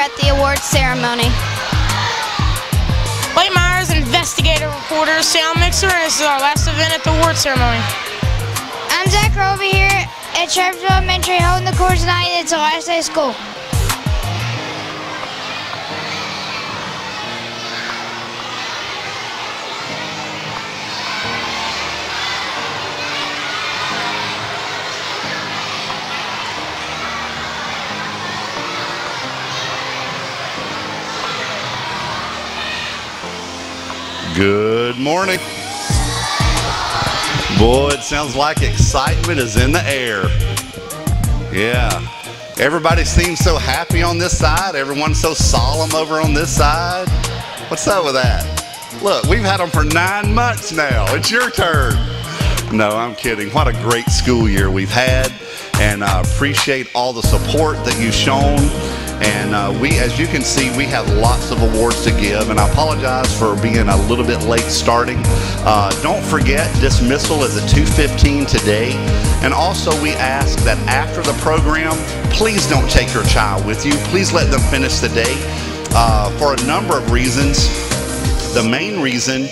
at the awards ceremony. White Myers, investigative reporter, sound mixer, and this is our last event at the awards ceremony. I'm Zach Roby here at Shepherdsville Elementary, holding the course tonight. It's the last day of school. Good morning. Boy, it sounds like excitement is in the air. Yeah. Everybody seems so happy on this side. Everyone's so solemn over on this side. What's up with that? Look, we've had them for 9 months now. It's your turn. No, I'm kidding. What a great school year we've had. And I appreciate all the support that you've shown. And we, as you can see, we have lots of awards to give, and I apologize for being a little bit late starting. Don't forget, dismissal is at 2:15 today. And also we ask that after the program, please don't take your child with you. Please let them finish the day for a number of reasons. The main reason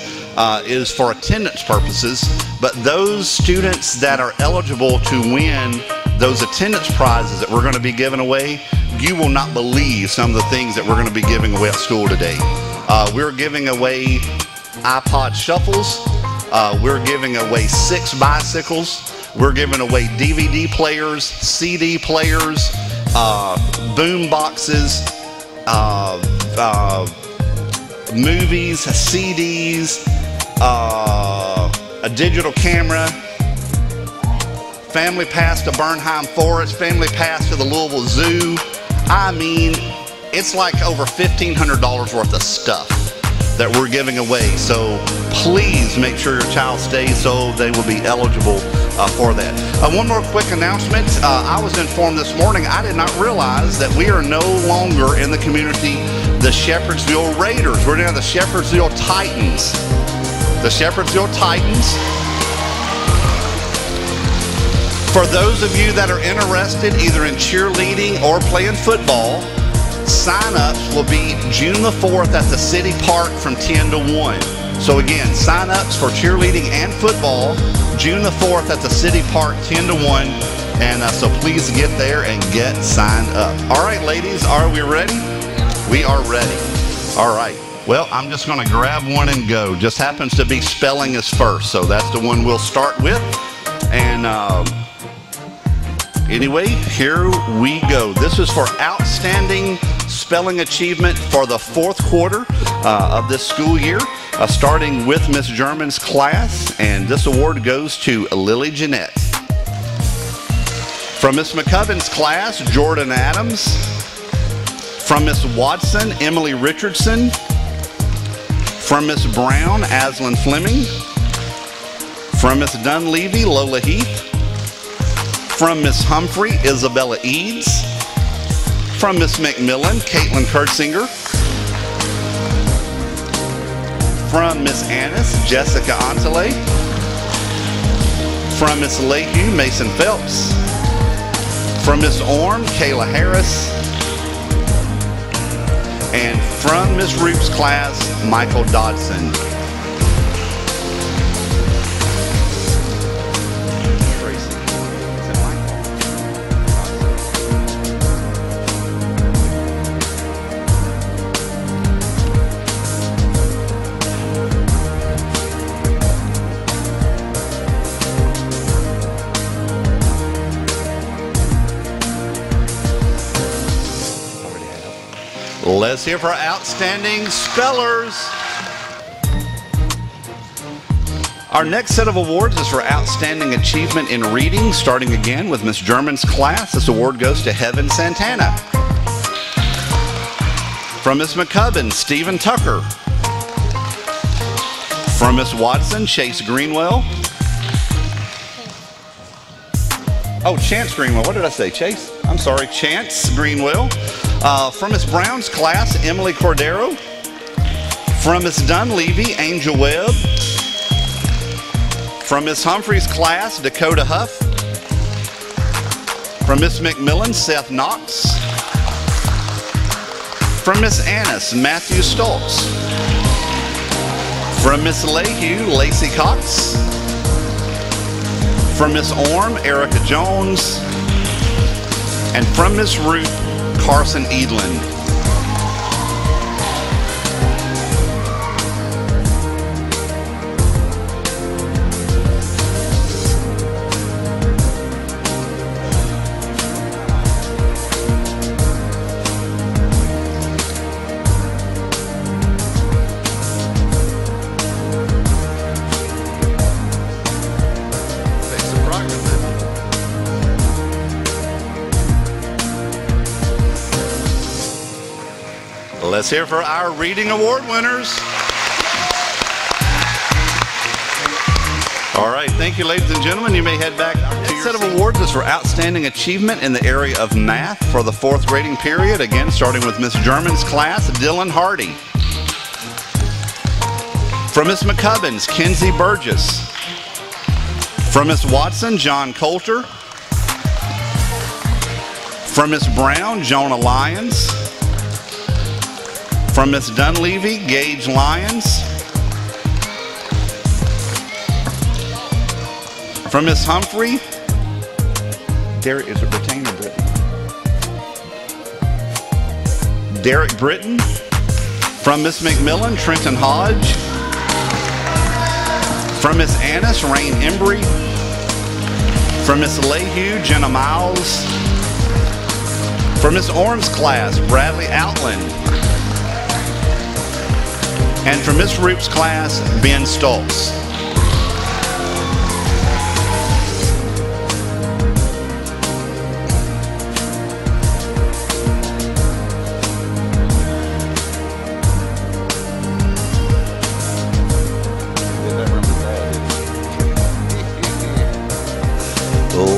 is for attendance purposes, but those students that are eligible to win those attendance prizes that we're going to be giving away, you will not believe some of the things that we're going to be giving away at school today. We're giving away iPod shuffles. We're giving away 6 bicycles. We're giving away DVD players, CD players, boom boxes, movies, CDs, a digital camera, family pass to Bernheim Forest, family pass to the Louisville Zoo. I mean, it's like over $1,500 worth of stuff that we're giving away. So please make sure your child stays so they will be eligible for that. One more quick announcement. I was informed this morning, I did not realize that we are no longer in the community the Shepherdsville Raiders. We're now the Shepherdsville Titans. The Shepherdsville Titans. For those of you that are interested either in cheerleading or playing football, sign-ups will be June the 4th at the City Park from 10 to 1. So again, sign-ups for cheerleading and football, June the 4th at the City Park, 10 to 1. And so please get there and get signed up. All right, ladies, are we ready? We are ready. All right. Well, I'm just going to grab one and go. Just happens to be spelling is first, so that's the one we'll start with. And anyway, here we go. This is for outstanding spelling achievement for the 4th quarter of this school year, starting with Miss Jazmyn's class, and this award goes to Lily Jeanette. From Miss McCubbin's class, Jordan Adams. From Miss Watson, Emily Richardson. From Miss Brown, Aslan Fleming. From Miss Dunleavy, Lola Heath. From Miss Humphrey, Isabella Eads. From Miss McMillan, Caitlin Kurtzinger. From Miss Annis, Jessica Antele. From Miss Lehue, Mason Phelps. From Miss Orm, Kayla Harris. And from Miss Roop's class, Michael Dodson. Let's hear for outstanding spellers. Our next set of awards is for outstanding achievement in reading, starting again with Miss Jazmyn's class. This award goes to Heaven Santana. From Miss McCubbin, Stephen Tucker. From Miss Watson, Chase Greenwell. Oh, Chance Greenwell. What did I say? Chase? I'm sorry, Chance Greenwell. From Miss Brown's class, Emily Cordero. From Miss Dunleavy, Angel Webb. From Miss Humphrey's class, Dakota Huff. From Miss McMillan, Seth Knox. From Miss Annis, Matthew Stoltz. From Miss Lehue, Lacey Cox. From Miss Orm, Erica Jones. And from Miss Ruth, Carson Edlin. Let's hear for our Reading Award winners. All right, thank you, ladies and gentlemen. You may head back to your set of awards is for outstanding achievement in the area of math for the 4th grading period. Again, starting with Miss Jazmyn's class, Dylan Hardy. From Miss McCubbin's, Kenzie Burgess. From Miss Watson, John Coulter. From Miss Brown, Jonah Lyons. From Miss Dunleavy, Gage Lyons. From Miss Humphrey, Derek, is it Brittain or Britton? Derek Britton. From Miss McMillan, Trenton Hodge. From Miss Annis, Rain Embry. From Miss Lehue, Jenna Miles. From Miss Orm's class, Bradley Outland. And from Miss Roop's class, Ben Stoltz.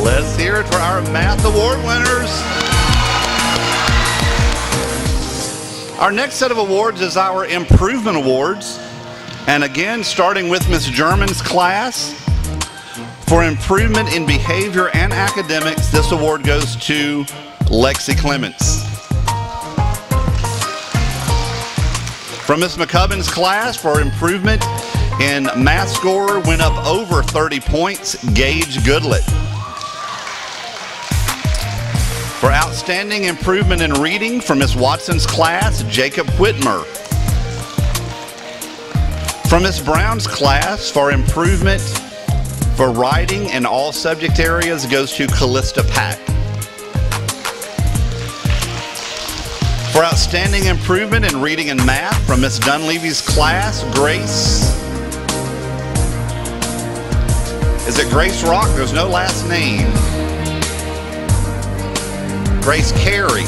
Let's hear it for our Math Award winners. Our next set of awards is our Improvement Awards. And again, starting with Miss Jazmyn's class. For improvement in behavior and academics, this award goes to Lexi Clements. From Miss McCubbin's class, for improvement in math score, went up over 30 points, Gage Goodlett. For outstanding improvement in reading, from Miss Watson's class, Jacob Whitmer. From Miss Brown's class, for improvement for writing in all subject areas, goes to Callista Pack. For outstanding improvement in reading and math, from Miss Dunleavy's class, Grace. Is it Grace Rock? There's no last name. Grace Carey.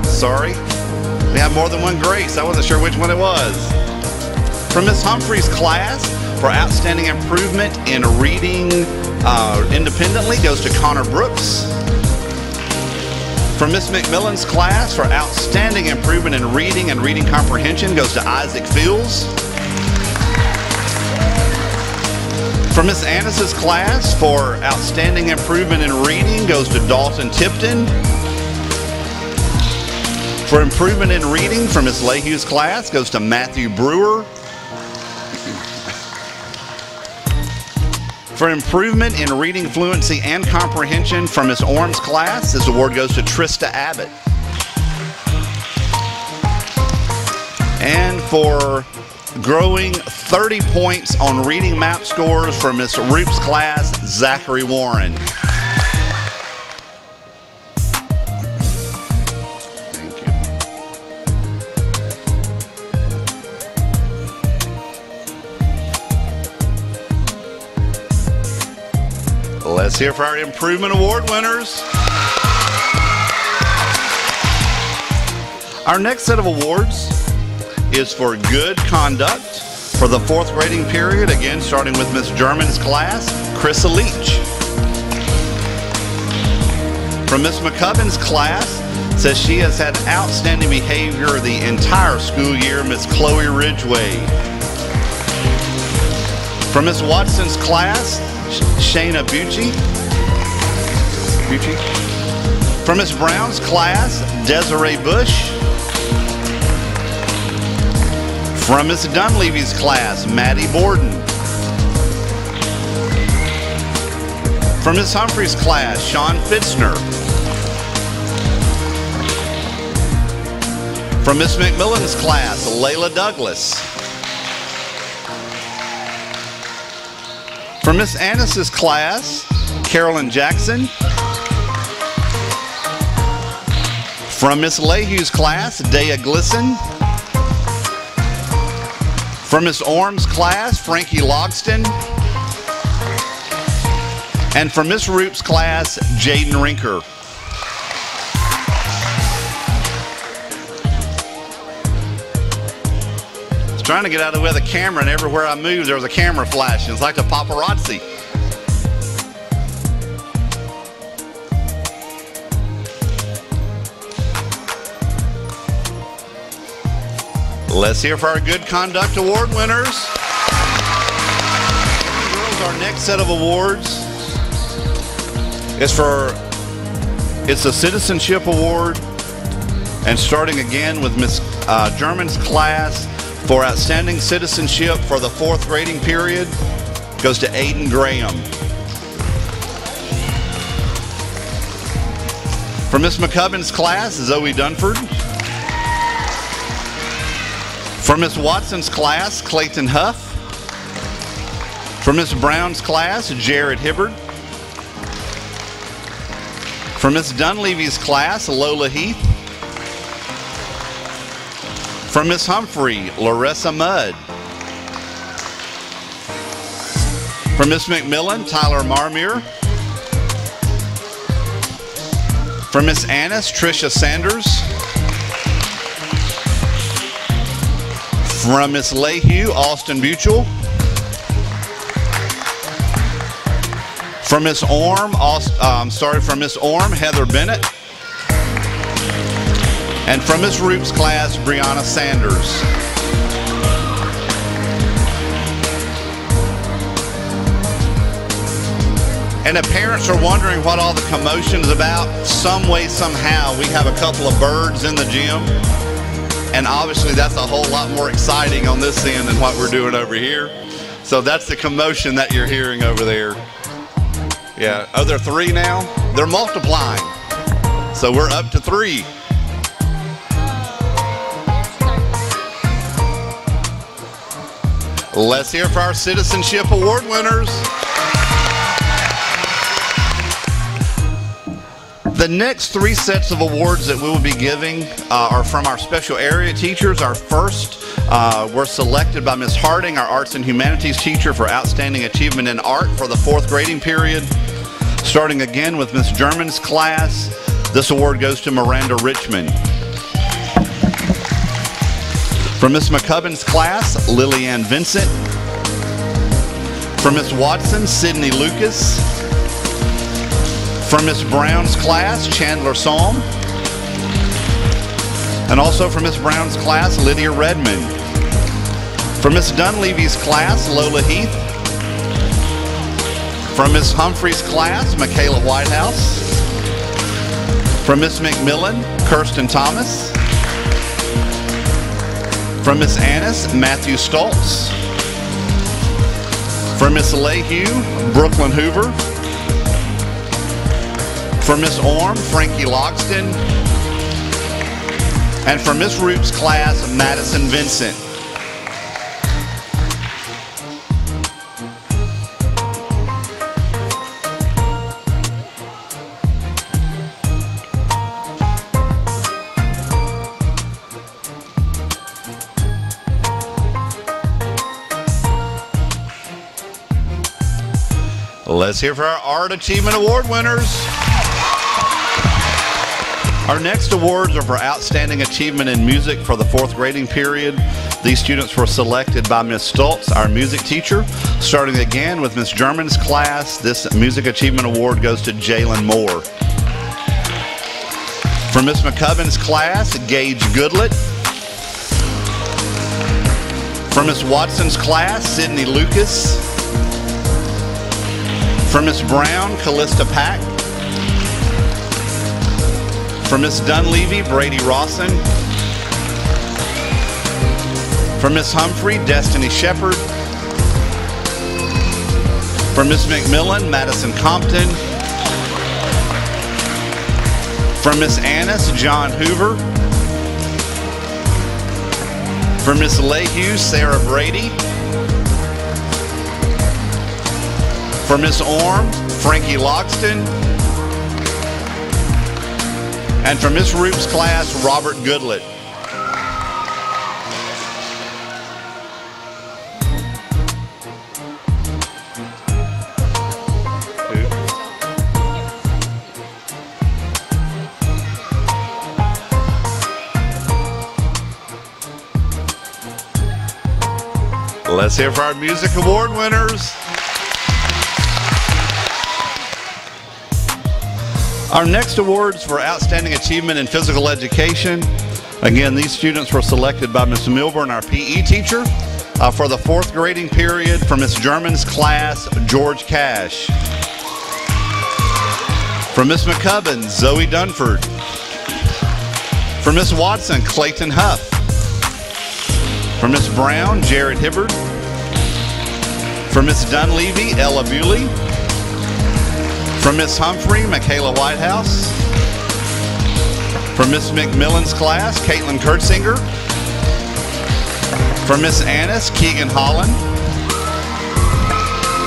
Sorry. We have more than one Grace. I wasn't sure which one it was. From Miss Humphrey's class, for outstanding improvement in reading independently, goes to Connor Brooks. From Miss McMillan's class, for outstanding improvement in reading and reading comprehension, goes to Isaac Fields. From Miss Annis's class, for outstanding improvement in reading, goes to Dalton Tipton. For improvement in reading, from Miss Lehue's class, goes to Matthew Brewer. For improvement in reading fluency and comprehension, from Miss Orm's class, this award goes to Trista Abbott. And for growing 30 points on reading map scores, from Miss Roop's class, Zachary Warren. Let's hear for our Improvement Award winners. Our next set of awards is for good conduct for the 4th grading period. Again, starting with Miss Jazmyn's class, Chrissa Leach. From Miss McCubbin's class, says she has had outstanding behavior the entire school year, Miss Chloe Ridgway. From Miss Watson's class, Shayna Bucci. From Miss Brown's class, Desiree Bush. From Miss Dunleavy's class, Maddie Borden. From Miss Humphrey's class, Sean Fitzner. From Miss McMillan's class, Layla Douglas. From Miss Annis's class, Carolyn Jackson. From Miss Lehew's class, Daya Glisson. From Miss Orm's class, Frankie Logston. And from Miss Roop's class, Jaden Rinker. I was trying to get out of the way of the camera, and everywhere I moved, there was a camera flashing. It's like the paparazzi. Let's hear for our Good Conduct Award winners. Girls, our next set of awards it's a Citizenship Award, and starting again with Miss Jazmyn's class for Outstanding Citizenship for the 4th grading period goes to Aiden Graham. For Miss McCubbin's class, Zoe Dunford. For Miss Watson's class, Clayton Huff. For Miss Brown's class, Jared Hibbard. For Miss Dunleavy's class, Lola Heath. For Miss Humphrey, Larissa Mudd. For Miss McMillan, Tyler Marmere. For Miss Annis, Tricia Sanders. From Miss Lehew, Austin Buchel. From Miss Orm, from Miss Orm, Heather Bennett. And from Miss Roop's class, Brianna Sanders. And if parents are wondering what all the commotion is about, some way, somehow, we have a couple of birds in the gym. And obviously that's a whole lot more exciting on this end than what we're doing over here. So that's the commotion that you're hearing over there. Yeah, oh, there are 3 now? They're multiplying. So we're up to 3. Let's hear for our Citizenship Award winners. The next 3 sets of awards that we will be giving are from our special area teachers. Our first were selected by Ms. Harding, our Arts and Humanities teacher, for Outstanding Achievement in Art for the 4th grading period. Starting again with Ms. Jazmyn's class, this award goes to Miranda Richmond. From Ms. McCubbin's class, Lillianne Vincent. From Ms. Watson, Sydney Lucas. From Ms. Brown's class, Chandler Salm. And also from Ms. Brown's class, Lydia Redmond. From Ms. Dunleavy's class, Lola Heath. From Ms. Humphrey's class, Michaela Whitehouse. From Ms. McMillan, Kirsten Thomas. From Ms. Annis, Matthew Stoltz. From Ms. Lehew, Brooklyn Hoover. From Ms. Orm, Frankie Logston. And from Ms. Roop's class, Madison Vincent. Let's hear for our Art Achievement Award winners. Our next awards are for Outstanding Achievement in Music for the 4th grading period. These students were selected by Ms. Stoltz, our music teacher. Starting again with Ms. Jazmyn's class, this Music Achievement Award goes to Jalen Moore. From Ms. McCubbin's class, Gage Goodlett. From Ms. Watson's class, Sydney Lucas. From Ms. Brown, Callista Pack. From Ms. Dunleavy, Brady Rawson. For Miss Humphrey, Destiny Shepherd. For Miss McMillan, Madison Compton. For Miss Annis, John Hoover. For Miss Lehue, Sarah Brady. For Miss Orm, Frankie Loxton. And for Miss Roop's class, Robert Goodlett. Let's hear for our music award winners. Our next awards for Outstanding Achievement in Physical Education. Again, these students were selected by Ms. Milburn, our PE teacher, for the 4th grading period for Ms. German's class, George Cash. For Ms. McCubbin, Zoe Dunford. For Ms. Watson, Clayton Huff. For Ms. Brown, Jared Hibbard. For Ms. Dunleavy, Ella Bewley. For Ms. Humphrey, Michaela Whitehouse. For Ms. McMillan's class, Caitlin Kurtzinger. For Ms. Annis, Keegan Holland.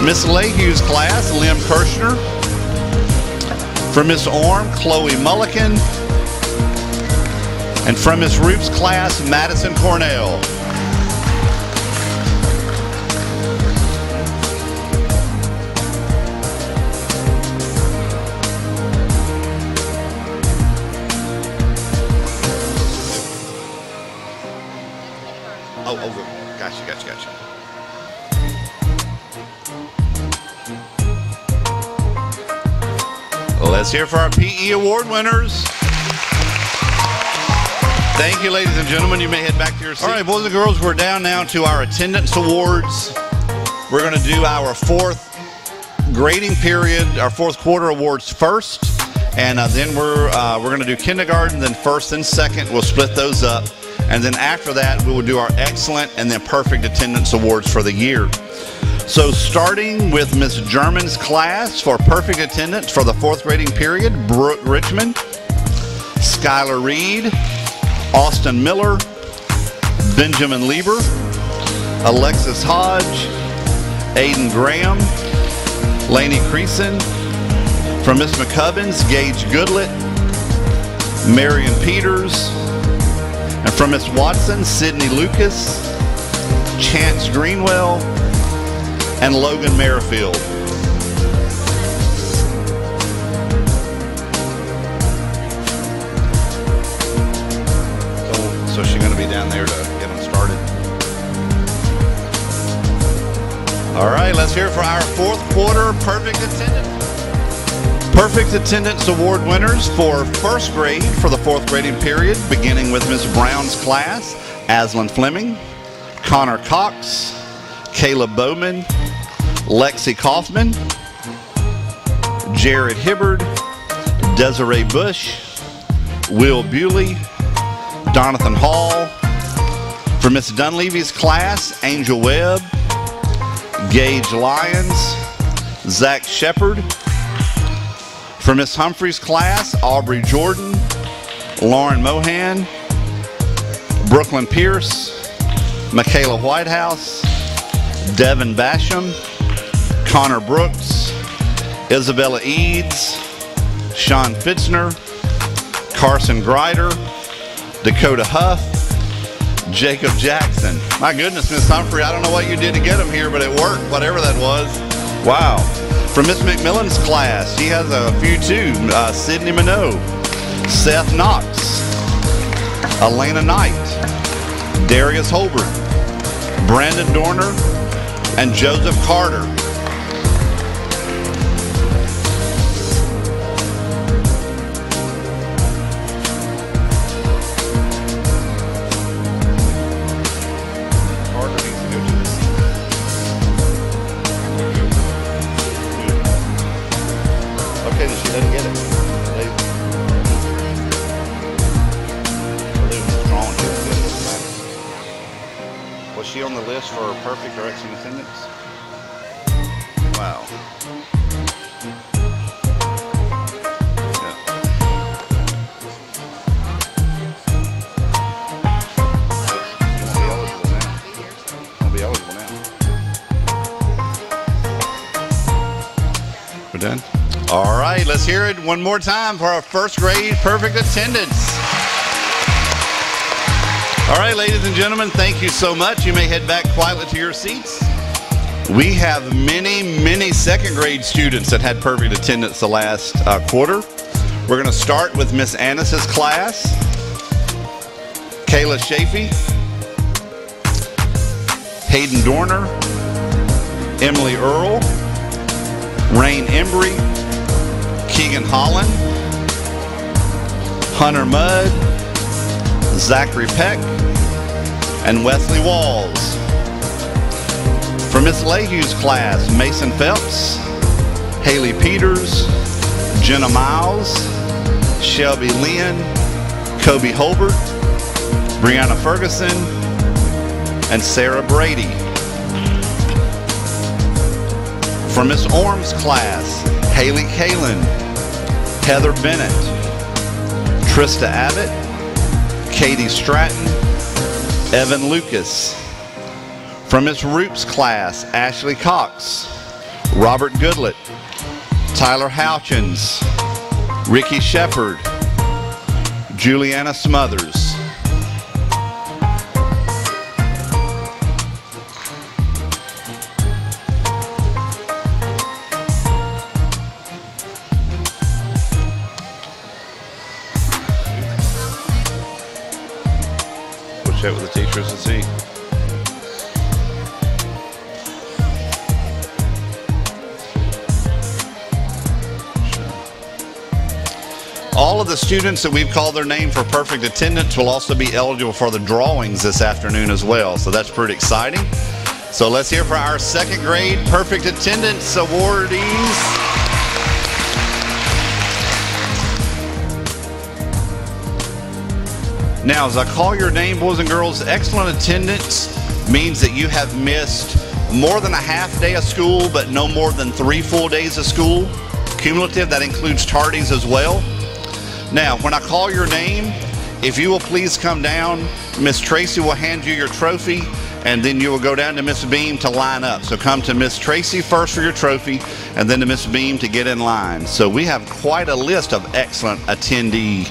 Ms. Lehue's class, Lim Kirshner. For Ms. Orm, Chloe Mulliken. And from Ms. Roop's class, Madison Cornell. Gotcha. Let's hear for our PE award winners. Thank you, ladies and gentlemen. You may head back to your seats. All right, boys and girls, we're down now to our attendance awards. We're going to do our 4th grading period, our 4th quarter awards first, and then we're going to do kindergarten, then 1st and 2nd. We'll split those up. And then after that, we will do our excellent and then perfect attendance awards for the year. So starting with Miss German's class for perfect attendance for the 4th grading period, Brooke Richmond, Skylar Reed, Austin Miller, Benjamin Lieber, Alexis Hodge, Aiden Graham, Laney Creason. From Miss McCubbin's, Gage Goodlett, Marion Peters. And from Miss Watson, Sydney Lucas, Chance Greenwell, and Logan Merrifield. So she's going to be down there to get them started. All right, let's hear it for our 4th quarter perfect attendance. Perfect attendance award winners for 1st grade for the 4th grading period, beginning with Ms. Brown's class, Aslan Fleming, Connor Cox, Caleb Bowman, Lexi Kaufman, Jared Hibbard, Desiree Bush, Will Bewley, Donathan Hall. For Miss Dunleavy's class, Angel Webb, Gage Lyons, Zach Shepard. For Miss Humphrey's class, Aubrey Jordan, Lauren Mohan, Brooklyn Pierce, Michaela Whitehouse, Devin Basham, Connor Brooks, Isabella Eads, Sean Fitzner, Carson Greider, Dakota Huff, Jacob Jackson. My goodness, Miss Humphrey, I don't know what you did to get him here, but it worked, whatever that was. Wow. From Miss McMillan's class, she has a few too. Sydney Minot, Seth Knox, Elena Knight, Darius Holbert, Brandon Dorner, and Joseph Carter. Was she on the list for perfect or excellent attendance? Wow. We're done? All right, let's hear it one more time for our first grade perfect attendance. All right, ladies and gentlemen, thank you so much. You may head back quietly to your seats. We have many second grade students that had perfect attendance the last quarter. We're going to start with Miss Annis's class. Kayla Chafee, Hayden Dorner, Emily Earl, Rain Embry, Keegan Holland, Hunter Mudd, Zachary Peck, and Wesley Walls. For Miss Lehew's class, Mason Phelps, Haley Peters, Jenna Miles, Shelby Lynn, Kobe Holbert, Brianna Ferguson, and Sarah Brady. For Miss Orm's class, Haley Kalin, Heather Bennett, Trista Abbott, Katie Stratton, Evan Lucas. From Miss Roop's class, Ashley Cox, Robert Goodlett, Tyler Houchins, Ricky Shepard, Juliana Smothers. We'll check with the teachers and see. All of the students that we've called their name for perfect attendance will also be eligible for the drawings this afternoon as well. So that's pretty exciting. So let's hear for our second grade perfect attendance awardees. Now, as I call your name, boys and girls, excellent attendance means that you have missed more than a half day of school, but no more than 3 full days of school. Cumulative, that includes tardies as well. Now, when I call your name, if you will please come down, Miss Tracy will hand you your trophy, and then you will go down to Miss Beam to line up. So come to Miss Tracy first for your trophy, and then to Miss Beam to get in line. So we have quite a list of excellent attendee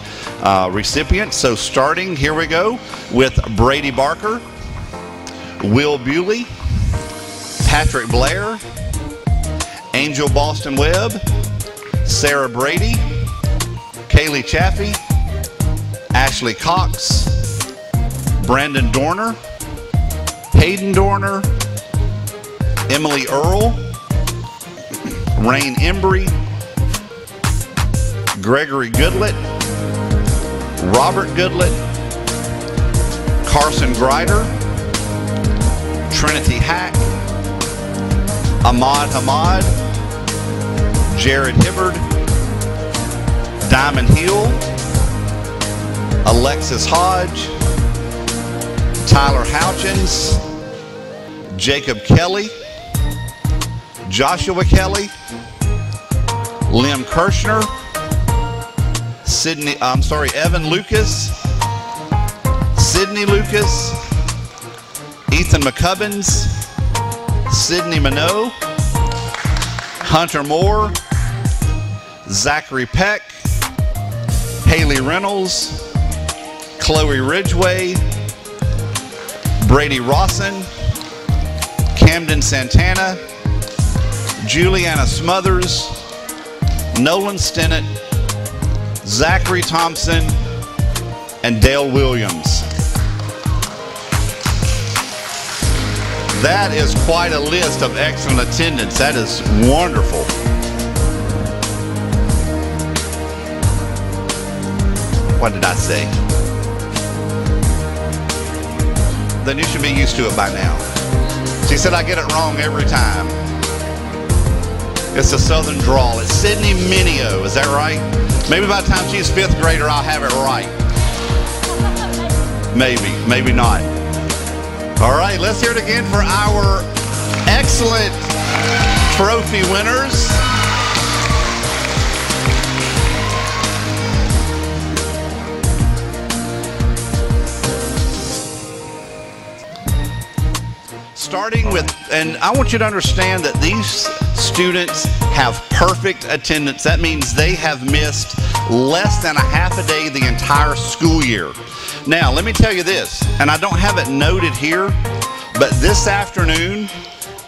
recipients. So starting, here we go, with Brady Barker, Will Bewley, Patrick Blair, Angel Boston Webb, Sarah Brady, Kaylee Chaffee, Ashley Cox, Brandon Dorner, Hayden Dorner, Emily Earl, Rain Embry, Gregory Goodlett, Robert Goodlett, Carson Grider, Trinity Hack, Ahmad Hamad, Jared Hibbard, Diamond Hill, Alexis Hodge, Tyler Houchins, Jacob Kelly, Joshua Kelly, Lim Kirshner, Evan Lucas, Sydney Lucas, Ethan McCubbins, Sydney Minot, Hunter Moore, Zachary Peck, Haley Reynolds, Chloe Ridgway, Brady Rawson, Camden Santana, Juliana Smothers, Nolan Stennett, Zachary Thompson, and Dale Williams. That is quite a list of excellent attendance. That is wonderful. What did I say? Then you should be used to it by now. She said I get it wrong every time. It's a southern drawl. It's Sydney Minio, is that right? Maybe by the time she's 5th grader, I'll have it right. Maybe, maybe not. All right, let's hear it again for our excellent trophy winners. Starting with, and I want you to understand that these students have perfect attendance. That means they have missed less than a half a day the entire school year. Now, let me tell you this, and I don't have it noted here, but this afternoon,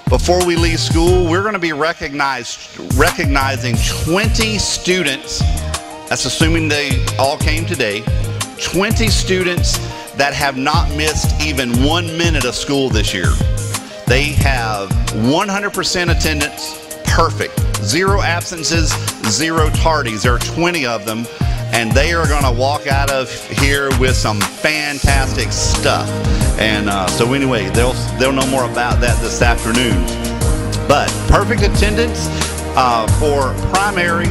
before we leave school, we're going to be recognizing 20 students, that's assuming they all came today, 20 students that have not missed even 1 minute of school this year. They have 100% attendance, perfect. 0 absences, 0 tardies. There are 20 of them, and they are going to walk out of here with some fantastic stuff. And so anyway, they'll know more about that this afternoon. But perfect attendance for primary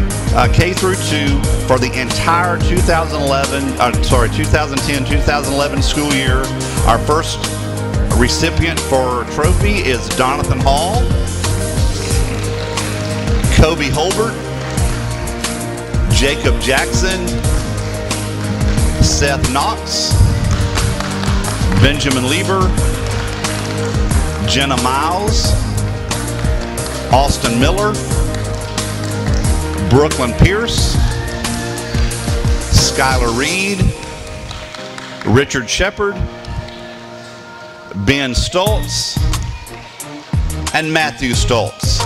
K through 2 for the entire 2010-2011 school year. Our first recipient for trophy is Donathan Hall, Kobe Holbert, Jacob Jackson, Seth Knox, Benjamin Lieber, Jenna Miles, Austin Miller, Brooklyn Pierce, Skylar Reed, Richard Shepard, Ben Stoltz, and Matthew Stoltz.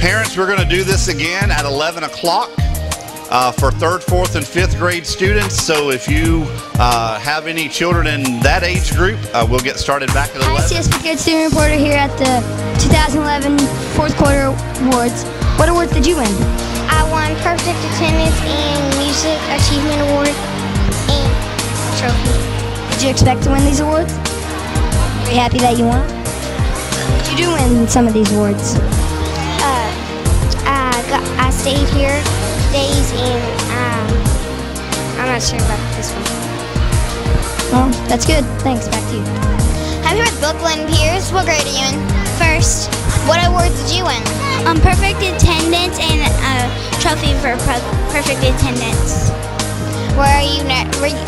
Parents, we're going to do this again at 11 o'clock for 3rd, 4th, and 5th grade students. So if you have any children in that age group, we'll get started back at 11. Hi, SES Broadcast Team reporter here at the 2011 4th quarter awards. What awards did you win? I won perfect attendance and music achievement award and trophy. Did you expect to win these awards? Are you happy that you won? Did you do win some of these awards? I stayed here days and I'm not sure about this one. Well, that's good. Thanks. Back to you. I'm here with Brooklyn Pierce. What grade are you in? First. What awards did you win? Perfect attendance and a trophy for perfect attendance. Where are you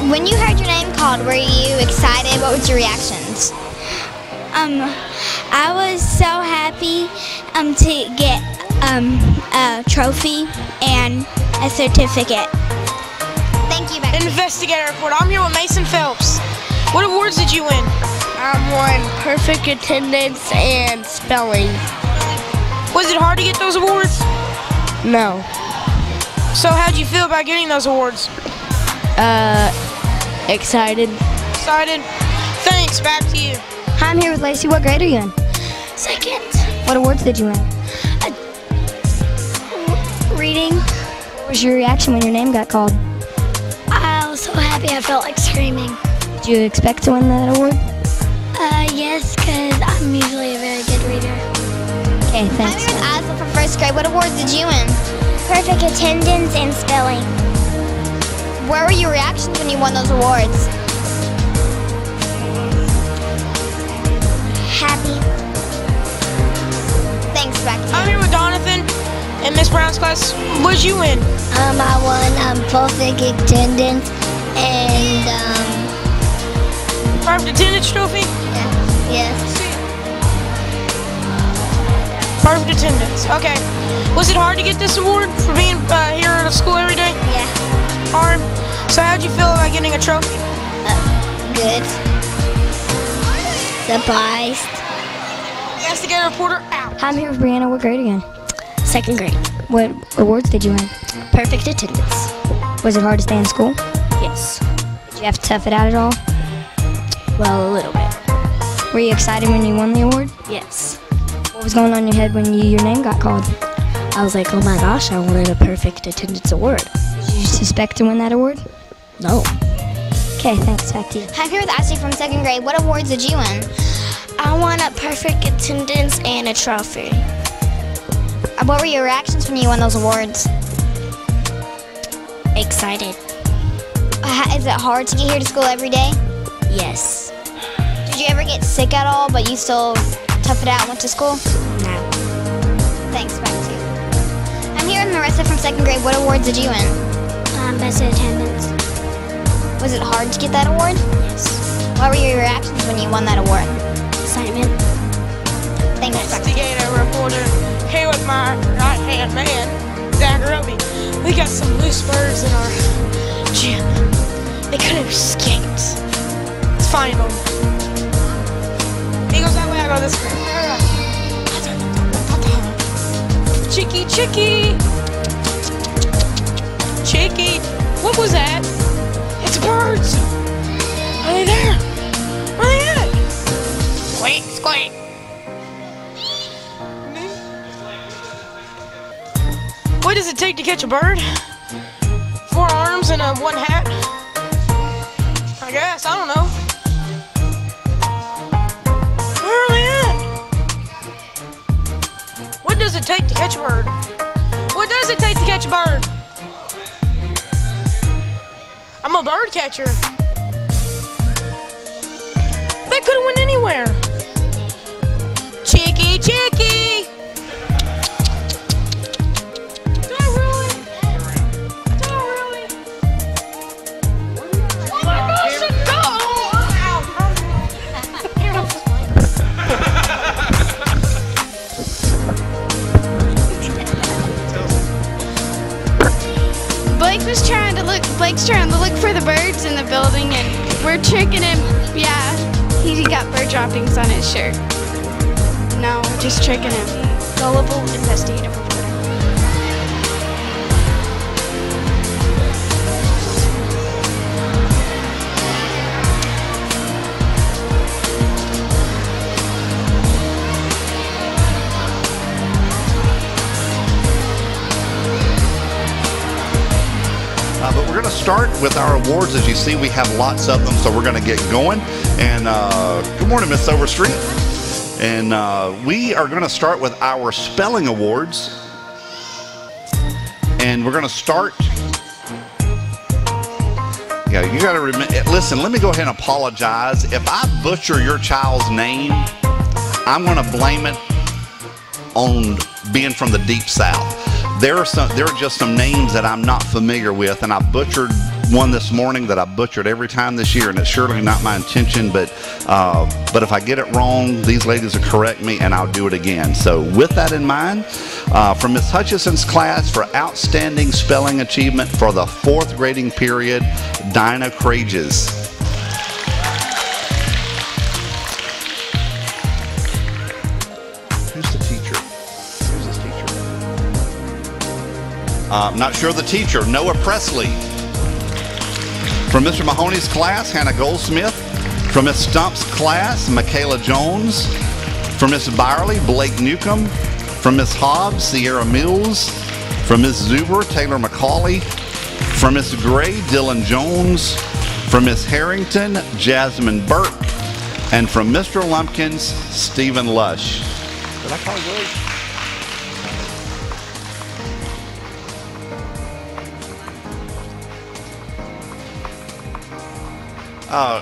when you heard your name called, were you excited? What was your reactions? I was so happy to get a trophy and a certificate. Thank you, Becky. Investigator report. I'm here with Mason Phelps. What awards did you win? I won perfect attendance and spelling. Was it hard to get those awards? No. So how'd you feel about getting those awards? Excited. Excited? Thanks, back to you. Hi, I'm here with Lacey. What grade are you in? Second. What awards did you win? Reading. What was your reaction when your name got called? I was so happy I felt like screaming. Did you expect to win that award? Yes, because I'm usually a very good reader. Okay, I'm thanks. here with Asla for 1st grade. What awards did you win? Perfect attendance and spelling. Where were your reactions when you won those awards? Happy. Thanks, back to I'm you. here with Donathan in Miss Brown's class. What did you win? I won perfect attendance and Perfect attendance trophy? yes. Perfect attendance. Okay. Was it hard to get this award for being here at school every day? Yeah. Hard. So how'd you feel about getting a trophy? Good. Surprised. Investigator reporter out. Hi, I'm here with Brianna. What grade are you in? 2nd grade. What awards did you win? Perfect attendance. Was it hard to stay in school? Yes. Did you have to tough it out at all? Well, a little bit. Were you excited when you won the award? Yes. What What was going on in your head when your name got called? I was like, oh my gosh, I wanted a perfect attendance award. Did you suspect to win that award? No. Okay, thanks. Back to you. I'm here with Ashley from 2nd grade. What awards did you win? I won a perfect attendance and a trophy. What were your reactions when you won those awards? Excited. Is it hard to get here to school every day? Yes. Did you ever get sick at all, but you still tough it out and went to school? No. Thanks, back to you. I'm here with Marissa from 2nd grade. What awards did you win? Best attendance. Was it hard to get that award? Yes. What were your reactions when you won that award? Excitement. Thanks, back to you. Investigator reporter here with my right-hand man, Zach Roby. We got some loose birds in our gym. They could have escaped. Let's find them. He goes that way, I go this way. Chicky, chicky. Chicky. What was that? It's birds. Are they there? Where are they at? Squeak, squeak. What does it take to catch a bird? 4 arms and one hat? I guess, I don't know. Where are they at? What does it take to catch a bird? What does it take to catch a bird? I'm a bird catcher. They could have went anywhere. Chicky, chicky. Do I really? Do I really? Oh my gosh, it Blake's trying to look for the birds in the building, and we're tricking him. Yeah, he got bird droppings on his shirt. No, we're just tricking him. Gullible investigative reporter. But we're going to start with our awards. As you see, we have lots of them, so we're going to get going. And good morning, Miss Overstreet. And we are going to start with our spelling awards. And we're going to start. Yeah, you got to remember. Listen, let me go ahead and apologize. If I butcher your child's name, I'm going to blame it on being from the deep south. There are just some names that I'm not familiar with, and I butchered one this morning that I butchered every time this year, and it's surely not my intention, but if I get it wrong, these ladies will correct me, and I'll do it again. So with that in mind, from Miss Hutchison's class for outstanding spelling achievement for the 4th grading period, Dinah Crages. I'm not sure the teacher, Noah Presley. From Mr. Mahoney's class, Hannah Goldsmith. From Miss Stump's class, Michaela Jones. From Miss Byerly, Blake Newcomb. From Miss Hobbs, Sierra Mills. From Miss Zuber, Taylor McCauley. From Miss Gray, Dylan Jones. From Miss Harrington, Jazmyn Burke. And from Mr. Lumpkins, Stephen Lush. Did I call you Gray?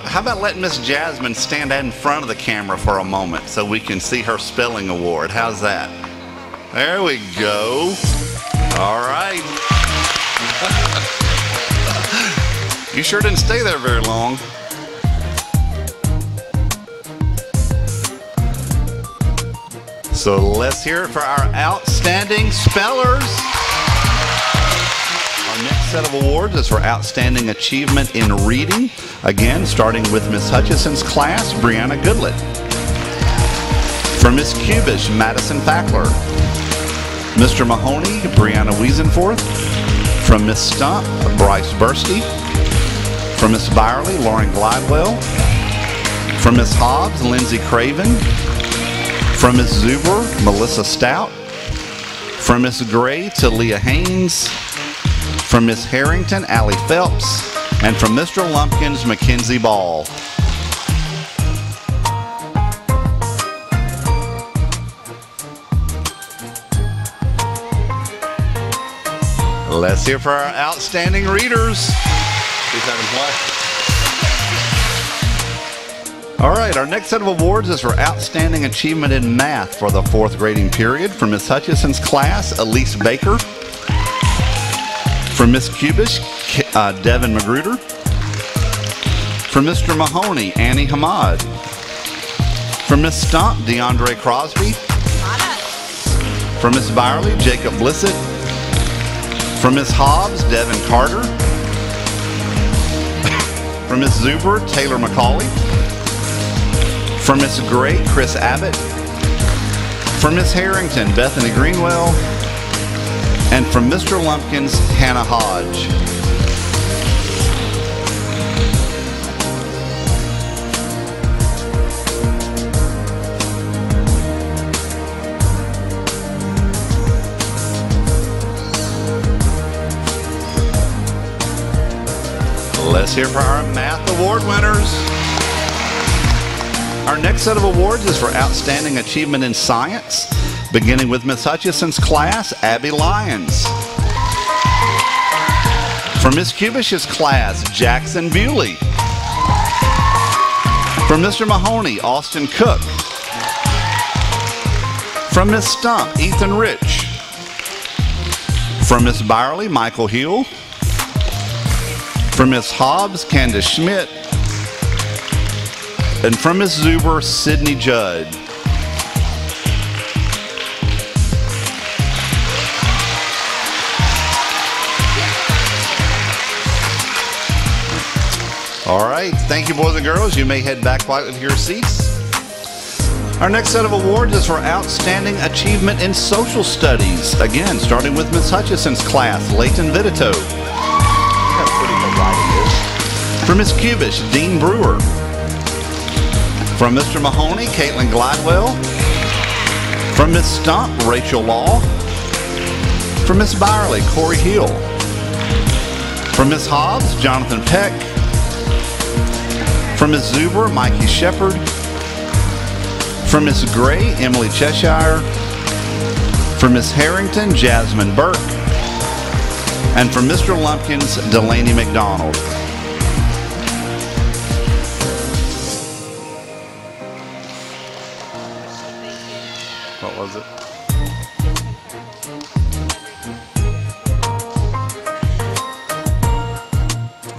How about letting Miss Jazmyn stand out in front of the camera for a moment so we can see her spelling award? How's that? There we go. All right. You sure didn't stay there very long. So let's hear it for our outstanding spellers. Our next set of awards is for outstanding achievement in reading. Again, starting with Miss Hutchison's class, Brianna Goodlett. For Miss Cubish, Madison Fackler. Mr. Mahoney, Brianna Wiesenforth. From Miss Stump, Bryce Bursty. From Miss Byerly, Lauren Glidewell. From Miss Hobbs, Lindsay Craven. From Miss Zuber, Melissa Stout. From Miss Gray, Tahlia Haynes. From Miss Harrington, Allie Phelps. And from Mr. Lumpkins, Mackenzie Ball. Let's hear for our outstanding readers. Please have them play. All right, our next set of awards is for outstanding achievement in math for the 4th grading period. From Miss Hutchison's class, Elise Baker. From Miss Kubish, Devin Magruder. From Mr. Mahoney, Annie Hamad. From Miss Stump, DeAndre Crosby. From Miss Byerly, Jacob Blissett. From Miss Hobbs, Devin Carter. From Miss Zuber, Taylor McCauley. From Miss Gray, Chris Abbott. From Miss Harrington, Bethany Greenwell. And from Mr. Lumpkins, Hannah Hodge. Let's hear for our math award winners. Our next set of awards is for outstanding achievement in science, beginning with Miss Hutchison's class, Abby Lyons. From Miss Kubish's class, Jackson Bewley. From Mr. Mahoney, Austin Cook. From Miss Stump, Ethan Rich. From Miss Byerly, Michael Hill. From Miss Hobbs, Candace Schmidt. And from Miss Zuber, Sydney Judd. All right, thank you, boys and girls. You may head back quietly to your seats. Our next set of awards is for outstanding achievement in social studies. Again, starting with Miss Hutchison's class, Leighton Vitito. From Miss Kubish, Dean Brewer. From Mr. Mahoney, Caitlin Glidewell. From Miss Stump, Rachel Law. From Miss Byerly, Corey Hill. From Miss Hobbs, Jonathan Peck. From Miss Zuber, Mikey Shepard. From Miss Gray, Emily Cheshire. From Miss Harrington, Jazmyn Burke. And from Mr. Lumpkins, Delaney McDonald. What was it?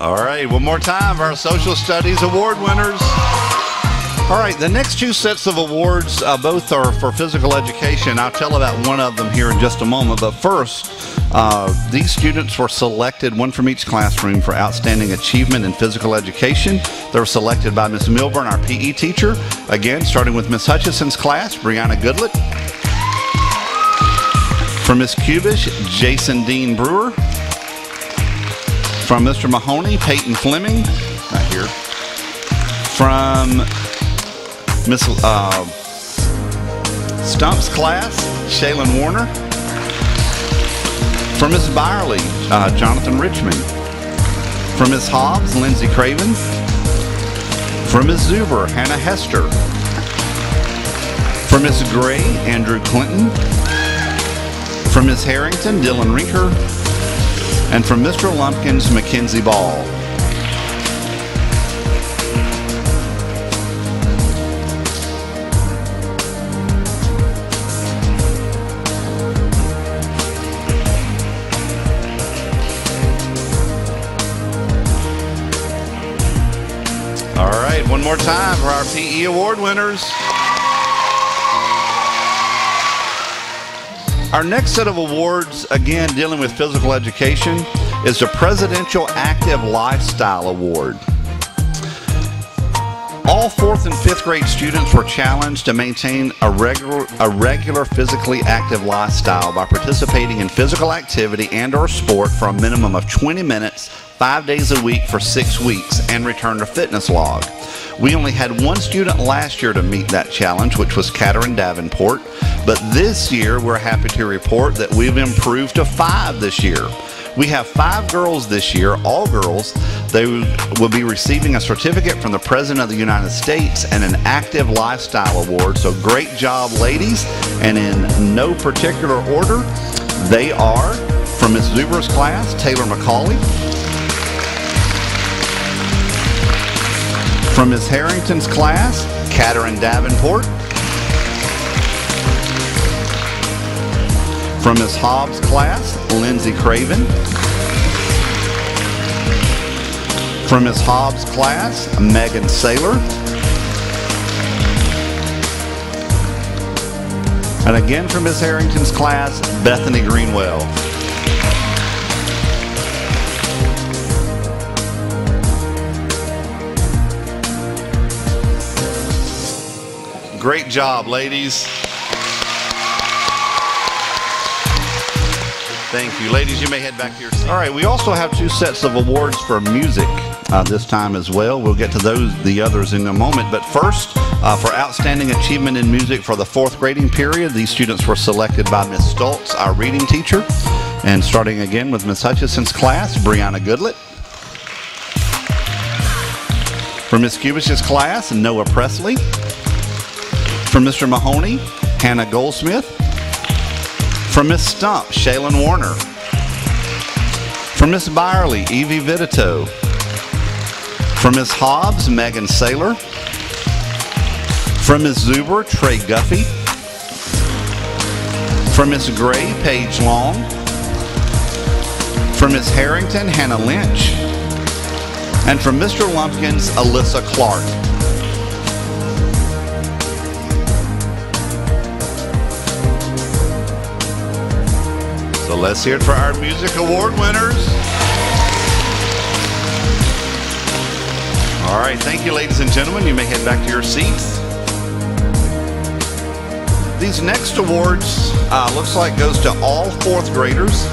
All right, one more time for our Social Studies Award winners. All right, the next 2 sets of awards, both are for physical education. I'll tell about one of them here in just a moment. But first, these students were selected, one from each classroom, for outstanding achievement in physical education. They were selected by Miss Milburn, our PE teacher. Again, starting with Miss Hutchison's class, Brianna Goodlett. From Miss Kubish, Jason Dean Brewer. From Mr. Mahoney, Peyton Fleming. Right here. From Miss Stump's class, Shaylin Warner. From Miss Byerly, Jonathan Richmond. From Miss Hobbs, Lindsay Craven. From Miss Zuber, Hannah Hester. From Miss Gray, Andrew Clinton. From Miss Harrington, Dylan Rinker. And from Mr. Lumpkins, Mackenzie Ball. All right, one more time for our PE award winners. Our next set of awards, again dealing with physical education, is the Presidential Active Lifestyle Award. All 4th and 5th grade students were challenged to maintain a regular physically active lifestyle by participating in physical activity and/or sport for a minimum of 20 minutes, 5 days a week for 6 weeks, and return a fitness log. We only had one student last year to meet that challenge, which was Catherine Davenport. But this year, we're happy to report that we've improved to 5 this year. We have 5 girls this year, all girls. They will be receiving a certificate from the President of the United States and an Active Lifestyle Award. So great job, ladies. And in no particular order, they are from Miss Zuber's class, Taylor McCauley. From Miss Harrington's class, Catherine Davenport. From Miss Hobbs' class, Lindsay Craven. From Miss Hobbs' class, Megan Saylor. And again from Miss Harrington's class, Bethany Greenwell. Great job, ladies. Thank you. Ladies, you may head back to your seat. All right, we also have 2 sets of awards for music this time as well. We'll get to the others in a moment. But first, for outstanding achievement in music for the 4th grading period, these students were selected by Miss Stoltz, our reading teacher. And starting again with Miss Hutchison's class, Brianna Goodlett. For Miss Cubish's class, Noah Presley. For Mr. Mahoney, Hannah Goldsmith. From Miss Stump, Shaylin Warner. From Miss Byerly, Evie Vitito. From Miss Hobbs, Megan Saylor. From Miss Zuber, Trey Guffey. From Miss Gray, Paige Long. From Miss Harrington, Hannah Lynch. And from Mr. Lumpkins, Alyssa Clark. So let's hear it for our music award winners. All right, thank you, ladies and gentlemen. You may head back to your seats. These next awards looks like goes to all 4th graders,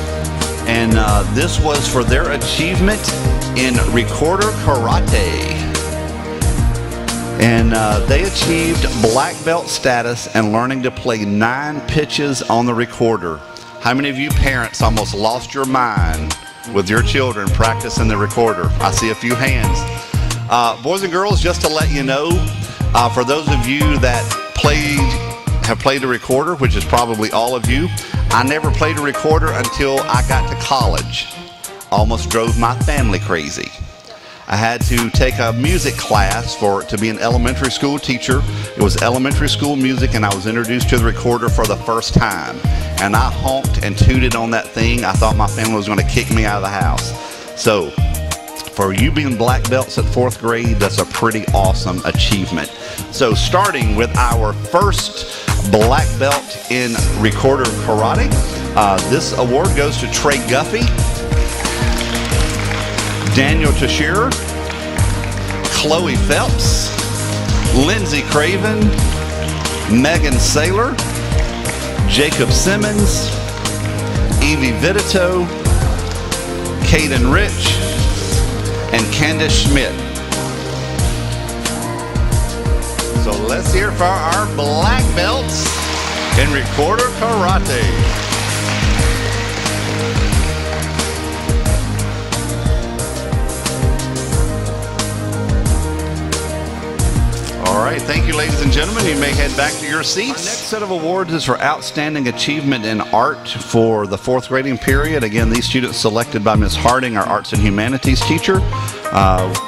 and this was for their achievement in recorder karate. And they achieved black belt status and learning to play 9 pitches on the recorder. How many of you parents almost lost your mind with your children practicing the recorder? I see a few hands. Boys and girls, just to let you know, for those of you that have played a recorder, which is probably all of you, I never played a recorder until I got to college. Almost drove my family crazy. I had to take a music class to be an elementary school teacher. It was elementary school music, and I was introduced to the recorder for the first time. And I honked and tooted on that thing. I thought my family was going to kick me out of the house. So, for you being black belts at 4th grade, that's a pretty awesome achievement. So, starting with our first black belt in recorder karate, this award goes to Trey Guffey, Daniel Cheshire, Chloe Phelps, Lindsay Craven, Megan Saylor, Jacob Simmons, Evie Vitito, Caden Rich, and Candace Schmidt. So let's hear for our black belts in recorder karate. All right, thank you, ladies and gentlemen. You may head back to your seats. Our next set of awards is for outstanding achievement in art for the 4th grading period. Again, these students selected by Miss Harding, our arts and humanities teacher.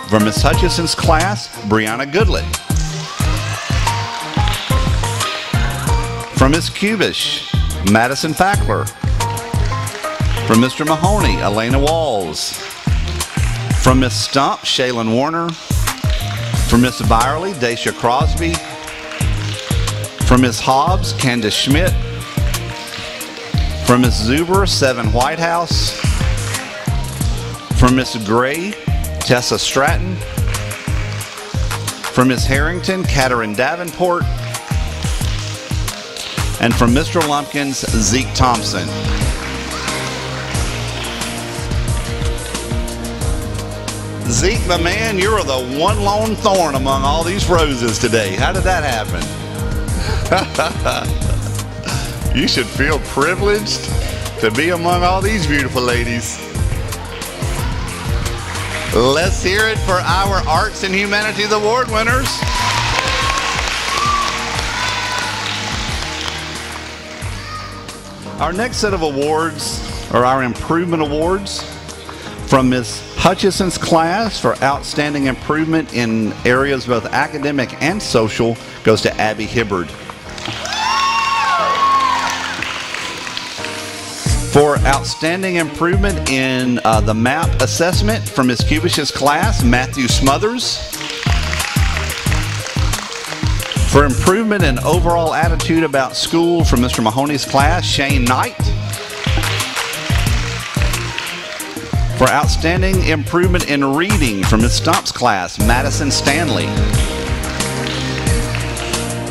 From Miss Hutchison's class, Brianna Goodlett. From Miss Cubish, Madison Fackler. From Mr. Mahoney, Elena Walls. From Miss Stump, Shaylin Warner. From Miss Byerly, Dacia Crosby. From Miss Hobbs, Candace Schmidt. From Miss Zuber, Seven Whitehouse. From Miss Gray, Tessa Stratton. From Miss Harrington, Catherine Davenport. And from Mr. Lumpkins, Zeke Thompson. Zeke, my man, you are the one lone thorn among all these roses today. How did that happen? You should feel privileged to be among all these beautiful ladies. Let's hear it for our Arts and Humanities Award winners. Our next set of awards are our Improvement Awards from Ms. Hutchison's class for outstanding improvement in areas both academic and social goes to Abby Hibbard. For outstanding improvement in the MAP assessment from Ms. Kubish's class, Matthew Smothers. For improvement in overall attitude about school from Mr. Mahoney's class, Shane Knight. For outstanding improvement in reading from Ms. Stump's class, Madison Stanley.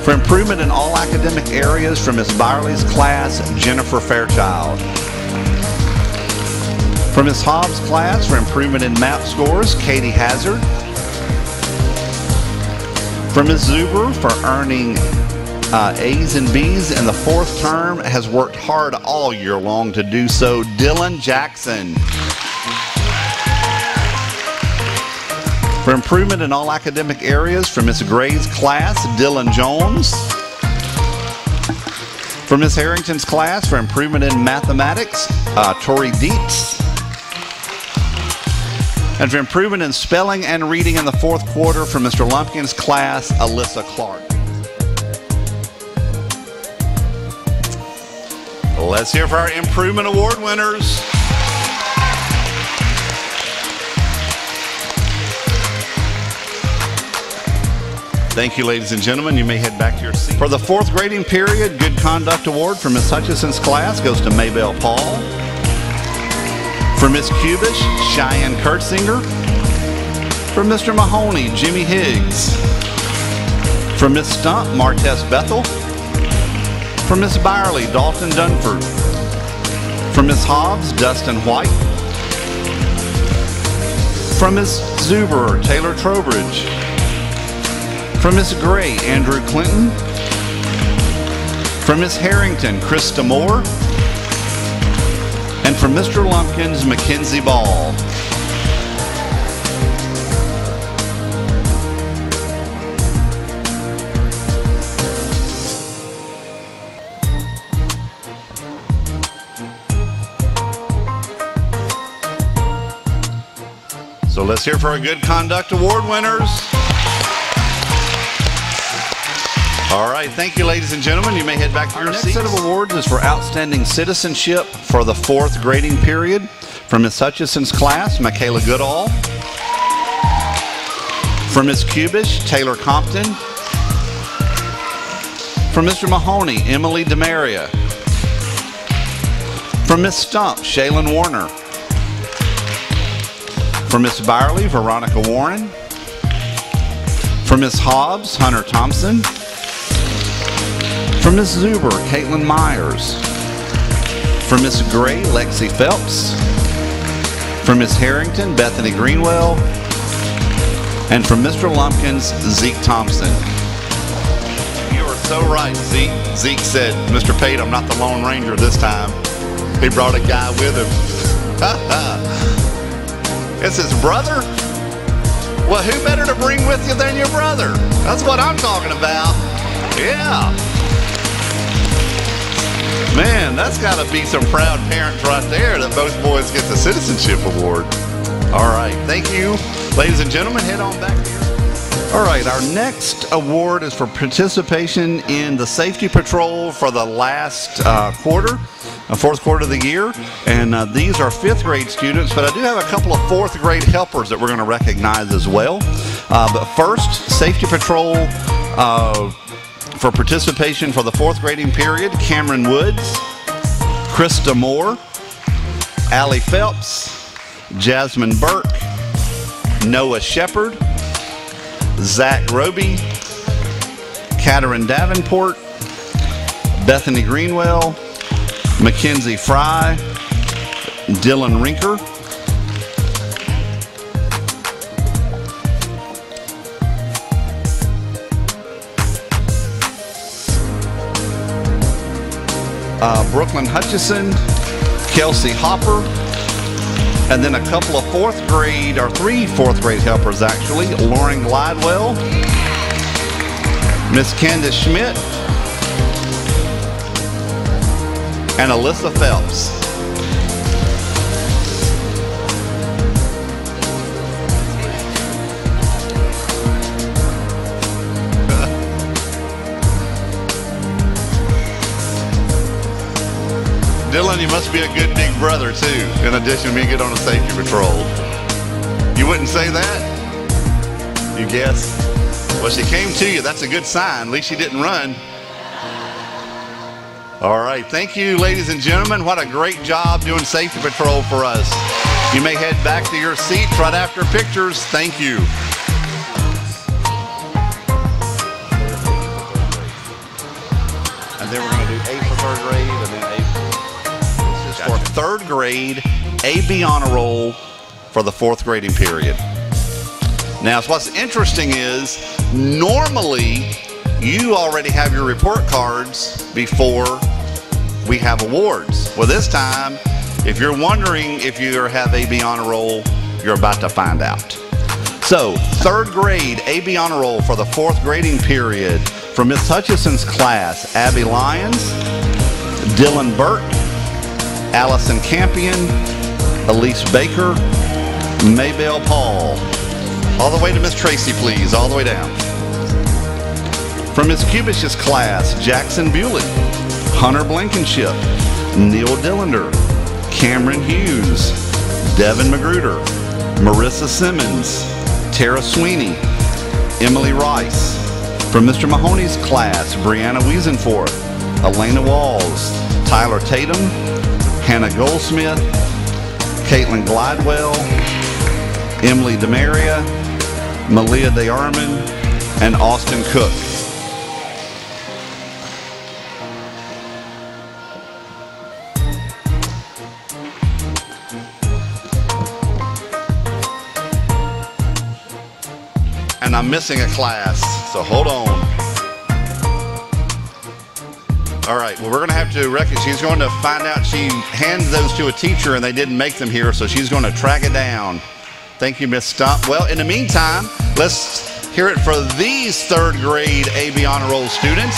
For improvement in all academic areas from Ms. Byerly's class, Jennifer Fairchild. For Ms. Hobbs' class, for improvement in MAP scores, Katie Hazard. For Ms. Zuber, for earning A's and B's in the 4th term, has worked hard all year long to do so, Dylan Jackson. For improvement in all academic areas from Ms. Gray's class, Dylan Jones. For Ms. Harrington's class, for improvement in mathematics, Tori Dietz. And for improvement in spelling and reading in the 4th quarter from Mr. Lumpkin's class, Alyssa Clark. Let's hear for our Improvement Award winners. Thank you, ladies and gentlemen. You may head back to your seat. For the 4th grading period, Good Conduct Award for Ms. Hutchison's class goes to Maybelle Paul. For Ms. Kubish, Cheyenne Kurtzinger. For Mr. Mahoney, Jimmy Higgs. For Ms. Stump, Martez Bethel. For Ms. Byerly, Dalton Dunford. For Ms. Hobbs, Dustin White. For Ms. Zuber, Taylor Trowbridge. For Ms. Gray, Andrew Clinton. For Ms. Harrington, Krista Moore. And for Mr. Lumpkins, Mackenzie Ball. So let's hear for our Good Conduct Award winners. All right, thank you, ladies and gentlemen. You may head back to your seats. Our next set of awards is for Outstanding Citizenship for the 4th grading period from Ms. Hutchison's class, Michaela Goodall. For Ms. Kubish, Taylor Compton. For Mr. Mahoney, Emily DeMaria. For Ms. Stump, Shaylin Warner. For Ms. Byerly, Veronica Warren. For Ms. Hobbs, Hunter Thompson. For Ms. Zuber, Caitlin Myers. For Ms. Gray, Lexi Phelps. For Ms. Harrington, Bethany Greenwell. And for Mr. Lumpkins, Zeke Thompson. You are so right, Zeke. Zeke said, Mr. Pate, I'm not the Lone Ranger this time. He brought a guy with him. It's his brother? Well, who better to bring with you than your brother? That's what I'm talking about. Yeah. Man, that's got to be some proud parents right there that both boys get the Citizenship Award. All right, thank you. Ladies and gentlemen, head on back here. All right, our next award is for participation in the Safety Patrol for the last quarter, 4th quarter of the year. And these are 5th grade students, but I do have a couple of 4th grade helpers that we're going to recognize as well. But first, Safety Patrol for participation for the 4th grading period, Cameron Woods, Krista Moore, Allie Phelps, Jazmyn Burke, Noah Shepard, Zach Roby, Katherine Davenport, Bethany Greenwell, Mackenzie Fry, Dylan Rinker, Brooklyn Hutchison, Kelsey Hopper, and then a couple of fourth grade, or 3 fourth grade helpers actually, Lauren Glidewell, Miss Candace Schmidt, and Alyssa Phelps. Dylan, you must be a good big brother too, in addition to being good on a safety patrol. You wouldn't say that? You guess? Well, she came to you. That's a good sign. At least she didn't run. All right. Thank you, ladies and gentlemen. What a great job doing safety patrol for us. You may head back to your seats right after pictures. Thank you. And then we're going to do 8 for third grade and then 8 for third grade AB honor roll for the fourth grading period. Now, what's interesting is normally you already have your report cards before we have awards. Well, this time, if you're wondering if you have AB honor roll, you're about to find out. So, third grade AB honor roll for the fourth grading period from Miss Hutchison's class: Abby Lyons, Dylan Burke, Allison Campion, Elise Baker, Maybelle Paul. All the way to Miss Tracy, please, all the way down. From Miss Kubish's class: Jackson Bewley, Hunter Blankenship, Neil Dillander, Cameron Hughes, Devin Magruder, Marissa Simmons, Tara Sweeney, Emily Rice. From Mr. Mahoney's class: Brianna Wiesenforth, Elena Walls, Tyler Tatum, Hannah Goldsmith, Caitlin Glidewell, Emily DeMaria, Malia DeArmond, and Austin Cook. And I'm missing a class, so hold on. All right, well, we're going to have to reckon. She's going to find out. She hands those to a teacher and they didn't make them here, so she's going to track it down. Thank you, Miss Stump. Well, in the meantime, let's hear it for these third grade AB honor roll students.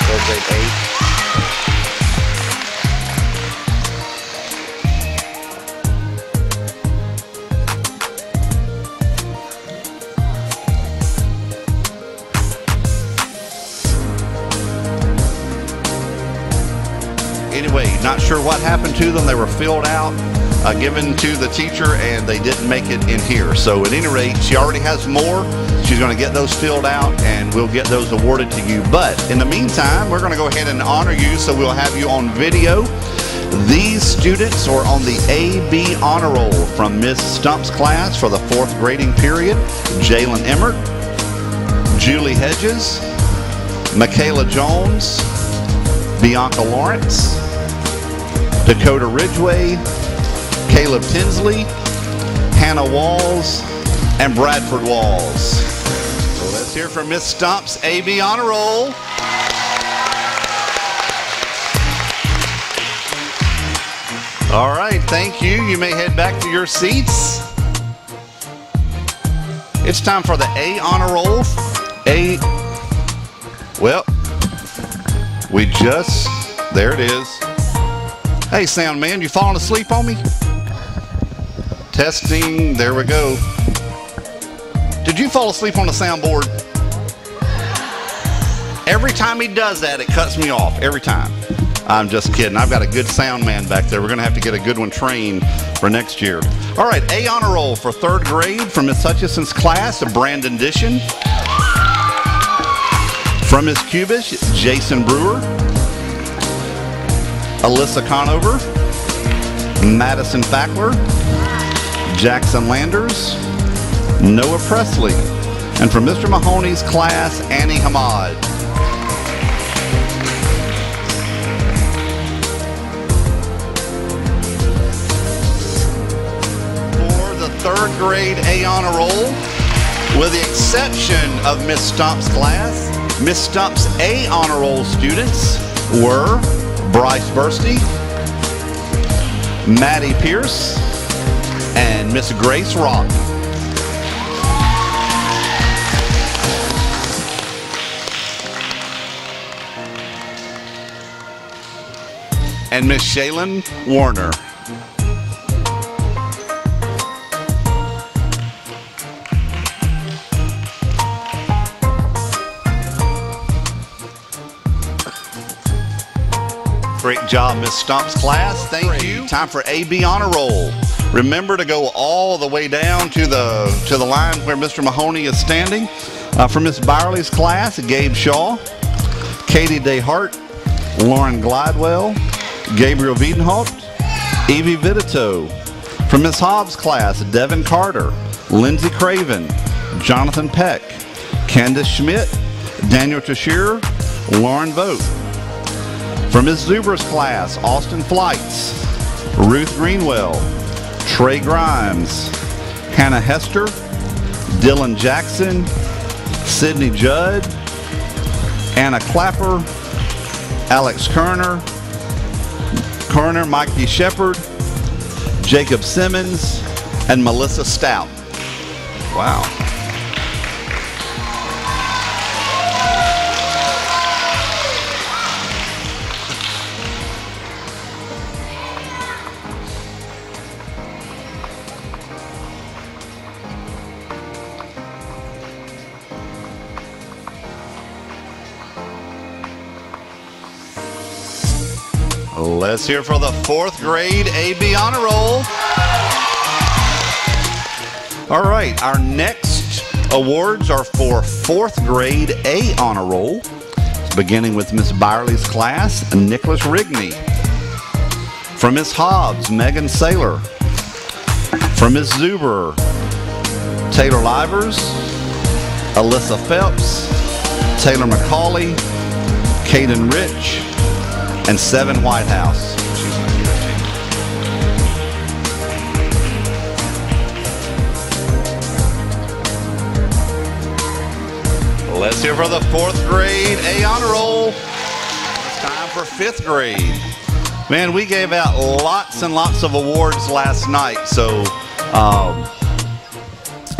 Third grade 8. Anyway, not sure what happened to them. They were filled out, given to the teacher, and they didn't make it in here. So at any rate, she already has more. She's going to get those filled out, and we'll get those awarded to you. But in the meantime, we're going to go ahead and honor you, so we'll have you on video. These students are on the AB honor roll from Miss Stump's class for the fourth grading period: Jalen Emmert, Julie Hedges, Michaela Jones, Bianca Lawrence, Dakota Ridgway, Caleb Tinsley, Hannah Walls, and Bradford Walls. So let's hear from Miss Stump's AB honor roll. All right, thank you. You may head back to your seats. It's time for the A honor roll. There it is. Hey, sound man, you falling asleep on me? Testing, there we go. Did you fall asleep on the soundboard? Every time he does that, it cuts me off, every time. I'm just kidding. I've got a good sound man back there. We're going to have to get a good one trained for next year. All right, A honor roll for third grade from Miss Hutchison's class of Brandon Dishon. From Miss Kubish, Jason Brewer, Alyssa Conover, Madison Fackler, Jackson Landers, Noah Presley, and from Mr. Mahoney's class, Annie Hamad. For the third grade A honor roll, with the exception of Miss Stump's class, Miss Stump's A Honor Roll students were Bryce Bursty, Maddie Pierce, and Miss Grace Rock. And Miss Shaylin Warner. Great job, Miss Stump's class. Thank you. Time for AB Honor Roll. Remember to go all the way down to the line where Mr. Mahoney is standing. For Miss Byerly's class, Gabe Shaw, Katie DeHart, Lauren Glidewell, Gabriel Wiedenhaupt, Evie Vitito. For Miss Hobbs' class, Devin Carter, Lindsay Craven, Jonathan Peck, Candace Schmidt, Daniel Cheshire, Lauren Vogt. For Ms. Zuber's class, Austin Flights, Ruth Greenwell, Trey Grimes, Hannah Hester, Dylan Jackson, Sydney Judd, Anna Clapper, Alex Kerner, Mikey Shepard, Jacob Simmons, and Melissa Stout. Wow. Let's hear for the 4th grade AB Honor Roll. All right, our next awards are for 4th grade A Honor Roll, beginning with Miss Byerly's class, Nicholas Rigney. From Miss Hobbs, Megan Saylor. From Miss Zuber, Taylor Livers, Alyssa Phelps, Taylor McCauley, Caden Rich, and Seven Whitehouse. Let's hear for the 4th grade A Honor Roll. It's time for 5th grade. Man, we gave out lots and lots of awards last night, so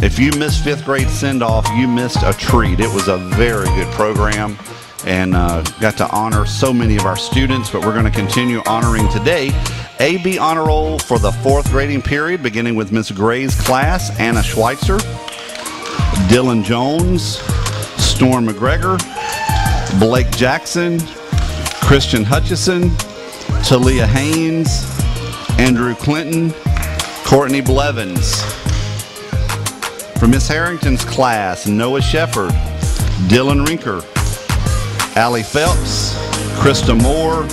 if you missed 5th grade send-off, you missed a treat. It was a very good program, and got to honor so many of our students, but we're going to continue honoring today. AB Honor Roll for the 4th grading period, beginning with Miss Gray's class, Anna Schweitzer, Dylan Jones, Storm McGregor, Blake Jackson, Christian Hutchison, Tahlia Haynes, Andrew Clinton, Courtney Blevins. For Miss Harrington's class, Noah Shepard, Dylan Rinker, Allie Phelps, Krista Moore,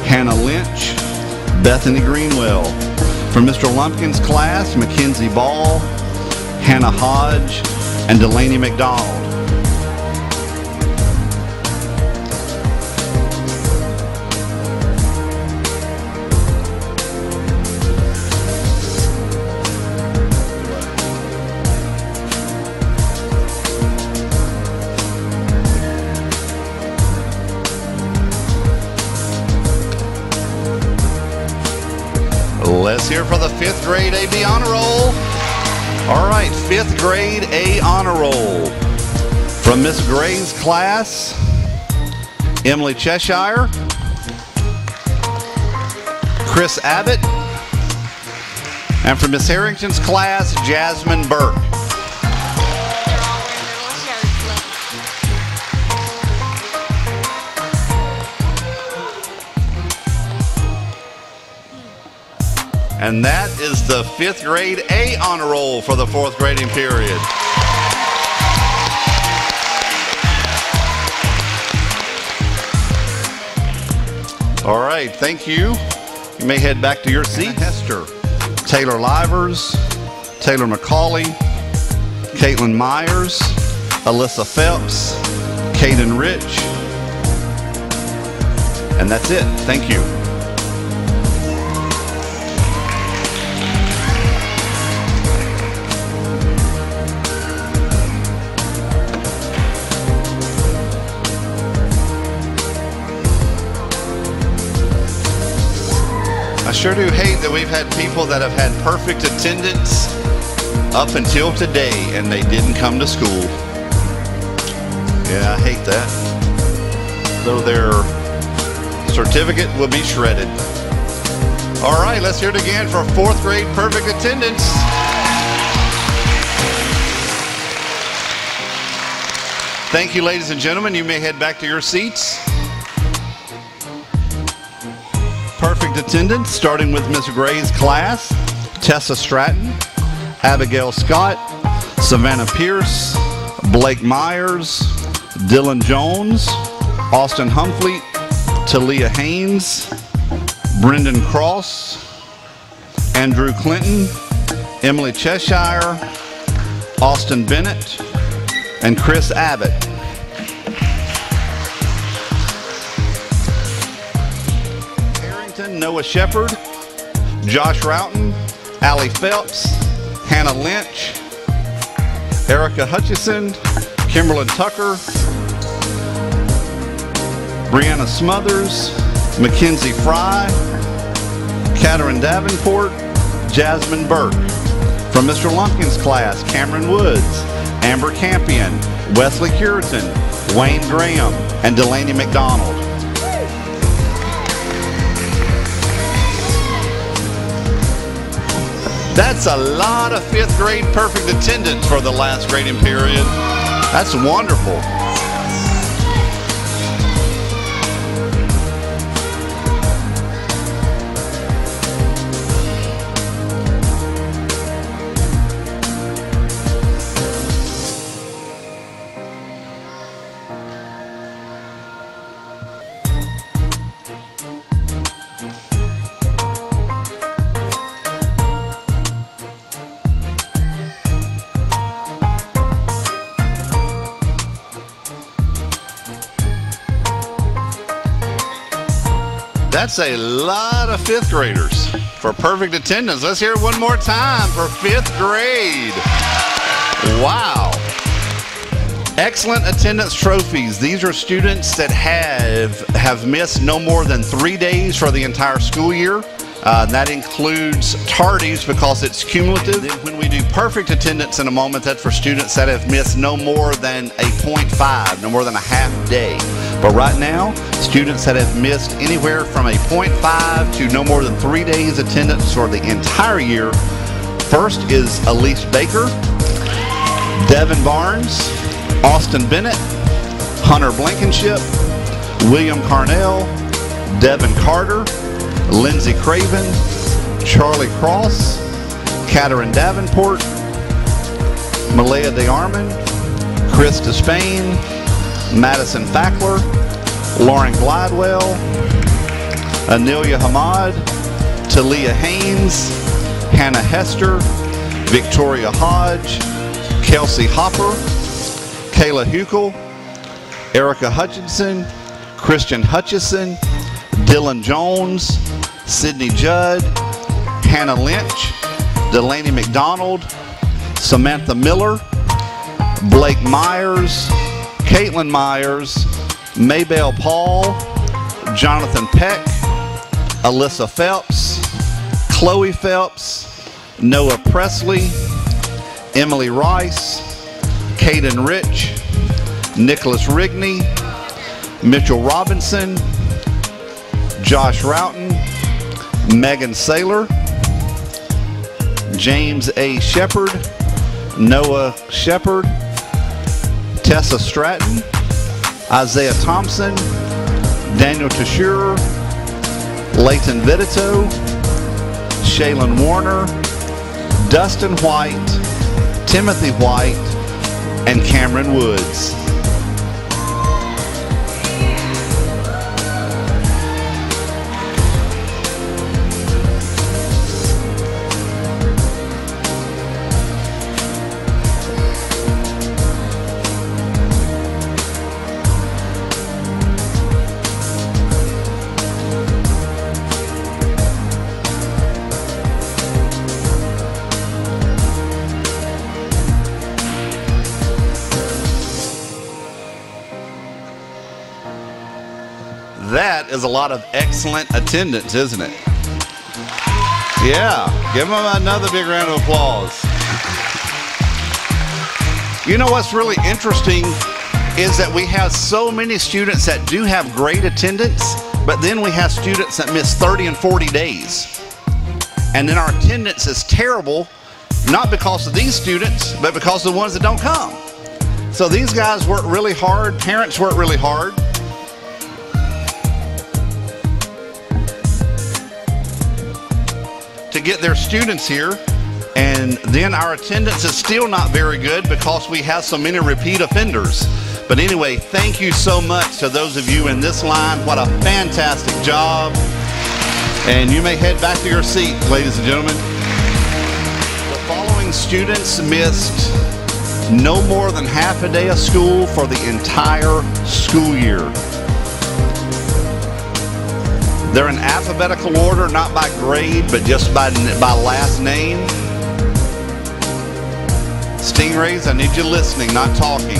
Hannah Lynch, Bethany Greenwell. For Mr. Lumpkin's class, Mackenzie Ball, Hannah Hodge, and Delaney McDonald. Let's hear for the 5th grade AB Honor Roll. All right, 5th grade A Honor Roll. From Miss Gray's class, Emily Cheshire, Chris Abbott, and from Miss Harrington's class, Jazmyn Burke. And that is the 5th grade A Honor Roll for the 4th grading period. All right, thank you. You may head back to your seat. Hester, Taylor Livers, Taylor McCauley, Caitlin Myers, Alyssa Phelps, Caden Rich, and that's it. Thank you. sure do hate that we've had people that have had perfect attendance up until today and they didn't come to school. Yeah, I hate that. So their certificate will be shredded. All right, let's hear it again for 4th grade perfect attendance. Thank you, ladies and gentlemen. You may head back to your seats. Perfect attendance, starting with Miss Gray's class: Tessa Stratton, Abigail Scott, Savannah Pierce, Blake Myers, Dylan Jones, Austin Humphrey, Tahlia Haynes, Brendan Cross, Andrew Clinton, Emily Cheshire, Austin Bennett, and Chris Abbott. Harrington, Noah Shepard, Josh Roughton, Allie Phelps, Hannah Lynch, Erica Hutchison, Kimberlyn Tucker, Brianna Smothers, Mackenzie Fry, Katherine Davenport, Jazmyn Burke. From Mr. Lumpkin's class: Cameron Woods, Amber Campion, Wesley Curitan, Wayne Graham, and Delaney McDonald. That's a lot of 5th grade perfect attendance for the last grading period. That's wonderful. That's a lot of 5th graders for perfect attendance. Let's hear it one more time for 5th grade. Wow. Excellent attendance trophies. These are students that have missed no more than 3 days for the entire school year. That includes tardies because it's cumulative. Then when we do perfect attendance in a moment, that's for students that have missed no more than a 0.5, no more than a half day. But right now, students that have missed anywhere from a 0.5 to no more than 3 days attendance for the entire year. First is Elise Baker, Devin Barnes, Austin Bennett, Hunter Blankenship, William Carnell, Devin Carter, Lindsey Craven, Charlie Cross, Katherine Davenport, Malaya DeArmond, Chris Despain, Madison Fackler, Lauren Glidewell, Anelia Hamad, Tahlia Haynes, Hannah Hester, Victoria Hodge, Kelsey Hopper, Kayla Huckel, Erica Hutchinson, Christian Hutchison, Dylan Jones, Sydney Judd, Hannah Lynch, Delaney McDonald, Samantha Miller, Blake Myers, Caitlin Myers, Maybelle Paul, Jonathan Peck, Alyssa Phelps, Chloe Phelps, Noah Presley, Emily Rice, Caden Rich, Nicholas Rigney, Mitchell Robinson, Josh Roughton, Megan Saylor, James A. Shepard, Noah Shepard, Tessa Stratton, Isaiah Thompson, Daniel Cheshire, Leighton Vidito, Shaylin Warner, Dustin White, Timothy White, and Cameron Woods. That is a lot of excellent attendance, isn't it? Yeah, give them another big round of applause. You know what's really interesting is that we have so many students that do have great attendance, but then we have students that miss 30 and 40 days. And then our attendance is terrible, not because of these students, but because of the ones that don't come. So these guys work really hard, parents work really hard. To get their students here, and then our attendance is still not very good because we have so many repeat offenders. But anyway, thank you so much to those of you in this line. What a fantastic job. And you may head back to your seat, ladies and gentlemen. The following students missed no more than half a day of school for the entire school year. They're in alphabetical order, not by grade, but just by last name. Stingrays, I need you listening, not talking.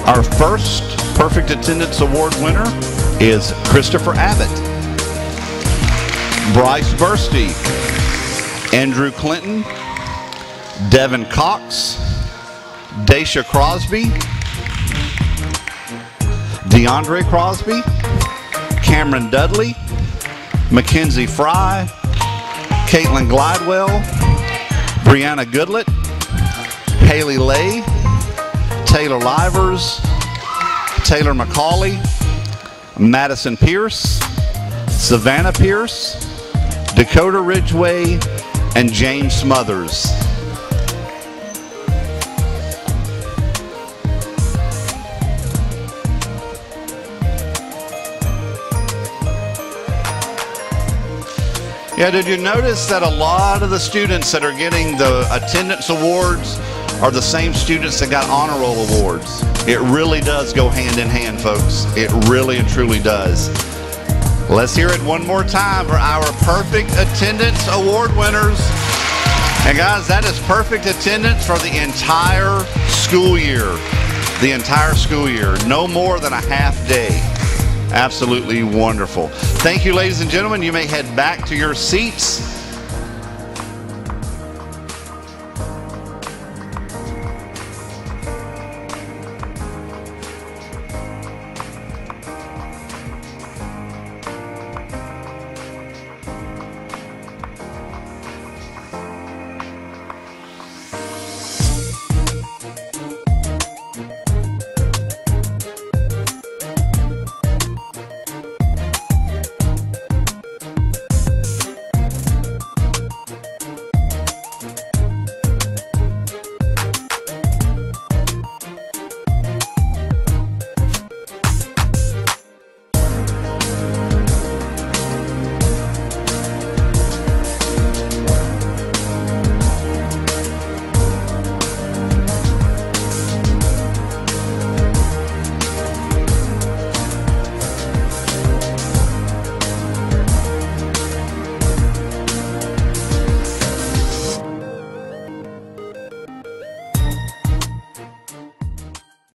Our first Perfect Attendance Award winner is Christopher Abbott, Bryce Bursty, Andrew Clinton, Devin Cox, Daisha Crosby, DeAndre Crosby, Cameron Dudley, Mackenzie Fry, Caitlin Glidewell, Brianna Goodlett, Haley Lay, Taylor Livers, Taylor McCauley, Madison Pierce, Savannah Pierce, Dakota Ridgway, and James Smothers. Yeah, did you notice that a lot of the students that are getting the attendance awards are the same students that got honor roll awards? It really does go hand in hand, folks. It really and truly does. Let's hear it one more time for our Perfect Attendance Award winners. And guys, that is perfect attendance for the entire school year. The entire school year. No more than a half day. Absolutely wonderful. Thank you, ladies and gentlemen. You may head back to your seats.